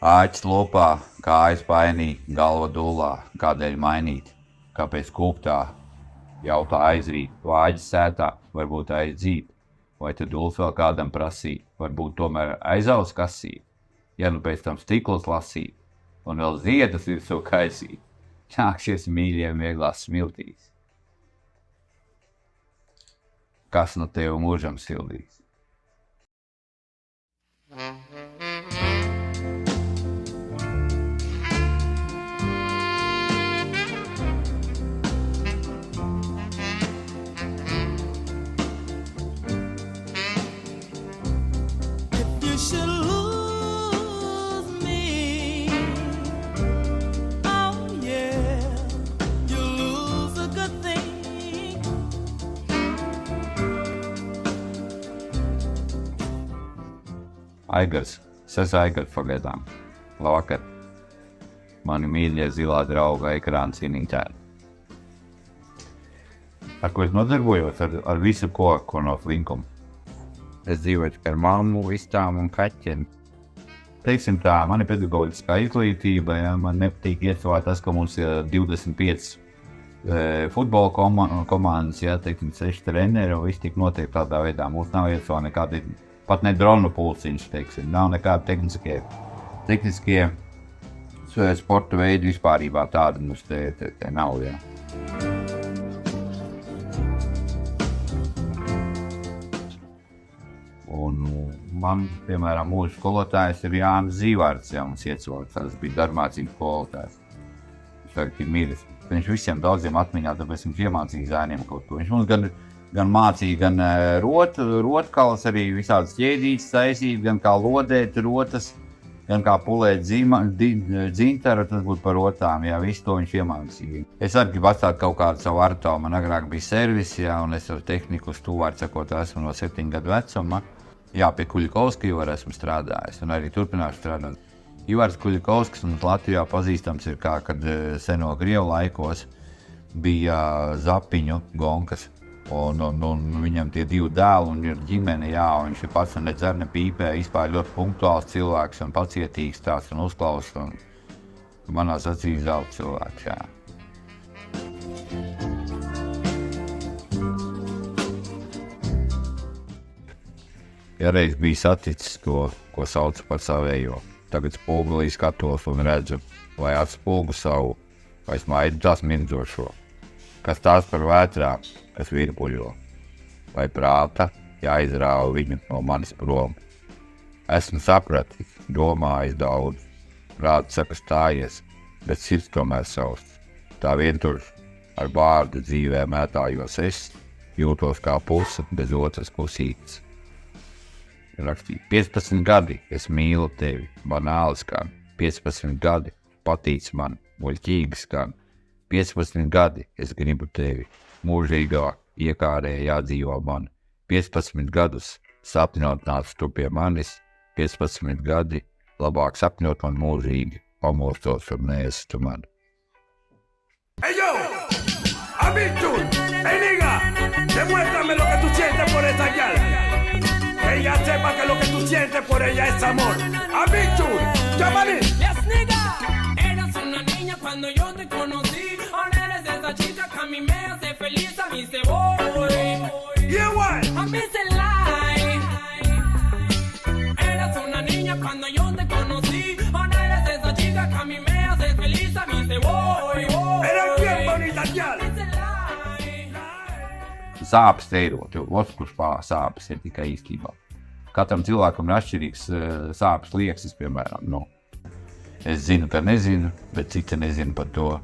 Āķis lopā, kājas painī, galva dūlā, kādēļ mainīt, kāpēc kūptā, jautā aizrīt, vāģis sētā, varbūt aizdzīt, vai tu dūls vēl kādam prasīt, varbūt tomēr aizaus kasīt, ja nu pēc tam stiklus lasīt, un vēl ziedus virsū kaisīt, nāksies mīļiem vieglās smiltīs. Kas nu tev mūžam sildīs? Aigars, es esmu Aigars pagaidām. Labvakar. Mani mīļie zilā drauga ekrāna cienītāji. Ar ko es nodarbojos? Ar visu, ko no flinkuma. Es dzīvoju ar mammu, vistām un kaķiem. Teiksim tā, man ir pedagoģiskā izglītība, ja, man nepatīk iesvāt tas, ka mums ir 25 futbola komandas, ja, teiksim, 6 treneri, un viss tik notiek tādā veidā. Mums nav iesvāt nekādi, pat ne dronu pulciņš, teiksim, nav nekādi tehniskie sporta veidi vispārībā tādi mums te nav, ja. Un man, piemēram, mūsu skolotājs ir Jānis Zīvārds, ja mums iecovārds, tas bija darbmācības skolotājs. Viņš tagad ir miris. Viņš visiem daudziem atmiņā, tāpēc viņš iemācīja zēniem kaut ko. Viņš mums gan mācīja, gan rotkalas arī visādas ķēdītes taisīt, gan kā lodēt rotas, gan kā pulēt dzintaru, tas būtu par rotām, jā, visu to viņš iemācīja. Es arī gribu atstāt kaut kādu savu artavu, man agrāk bija servis, jā, un es ar tehniku stuvāri sakot, esmu no 7 gadu vecuma. Jā, pie Kuļikovska Ivara esmu strādājis un arī turpināšu strādāt. Ivars Kuļikovskis mums Latvijā pazīstams ir kā, kad seno Krievu laikos bija Zapiņu gonkas. Un viņam tie 2 dēli un ir ģimene, jā, un viņš ir pats un nedzer, ne pīpē, vispār ļoti punktuāls cilvēks un pacietīgs tāds un uzklaus. Un manās acīs zelta cilvēks, jā. Ja reiz bija saticis to, ko sauca par savējo, tagad spogulī skatos un redzu, vai atspulgu savu, vai smaidu tās mindzošo. Kas tās par vētrām, kas virpuļo, vai prāta jāizrāva viņu no manis prom. Esmu sapratis, domājis daudz, prāts saka stājies, bet sirds tomēr sausts. Tā vienturši ar vārdu dzīvē mētājos es, jūtos kā puse bez otras pusītes. Rakstīja, 15 gadi, es mīlu tevi, banāli skan, 15 gadi, patīc man, muļķīgi skan, 15 gadi, es gribu tevi, mūžīgā iekārē jādzīvo man, 15 gadus sapņot nāc tu pie manis, 15 gadi, labāk sapņot man mūžīgi, pamostos un neesi tu man. ¡Hey yo! ¡Abitur! ¡Hey nigga! ¡Demuéstrame lo que tú sientes por esa gal! Que ella sepa que lo que tú sientes por ella es amor. ¡Abitur! ¡Llámale! Yes, nigga. Eras una niña cuando yo te conocí. Ahora eres esa chica que a mí me hace feliz. A mí se voy. Yeah, what? A mí se lie. Eras una niña cuando yo te conocí. Ahora eres esa chica que a mí me hace feliz. A mí se voy. Eres bien bonita, gal. Sāpes teirot, jo otrkušpā sāpes ir tikai īstībā. Katram cilvēkam ir atšķirīgs sāpes lieksnis, piemēram. Nu, es zinu, ka nezinu, bet citi nezinu par to.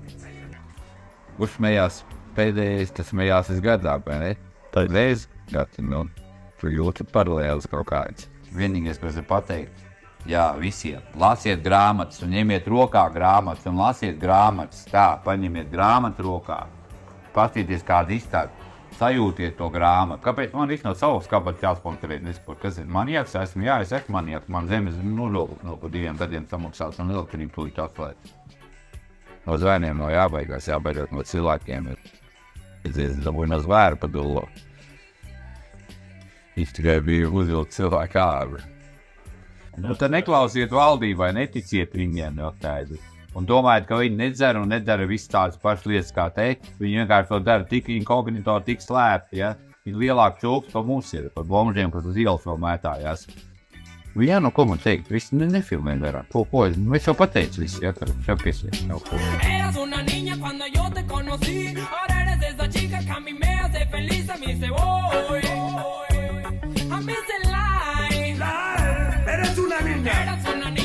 Kurš smējās pēdējais, tas smējās gadā, vai ne? Tad reiz gati, nu, tur ļoti paralēlis kaut kāds. Vienīgais, ko es varu pateikt, jā, visiem, lasiet grāmatas un ņemiet rokā grāmatas un lasiet grāmatas. Tā, paņemiet grāmatu rokā, paskatīties kādu izstādi. Sajūtiet to grāmatu. Kāpēc man viss no savas kabatas jāsponsorēt? Kas ir maniaks? Es esmu maniaks. Man zemes par 2 gadiem samaksās un elektrību tūlīt atslēdz. No zvēniem nav jābaigās, jābaidot no cilvēkiem. Es dabūju no zvēru pa dullo. Viņš tikai bija uzvilkt cilvēku ārvi. Nu, tad neklausiet valdībai, neticiet viņiem noteikti. Un domājat, ka viņi nedzer un nedara visu tādas pašas lietas kā te. Viņi vienkārši to dara tik inkognito, tik slēpti, ja. Viņi lielāk čūks pa mums ir, par bomžiem, par uz ielas vēl mētājās. Jā, nu ko man teikt, visi nefilmē vairāk. Ko, es jau pateicu visu, ja, ka šā piesliet. Eras una niña cuando yo te conocí, ahora eres esa chica que a mí me hace feliz, a mí se voy, a mí se lie. Eres una niña. Eras una niña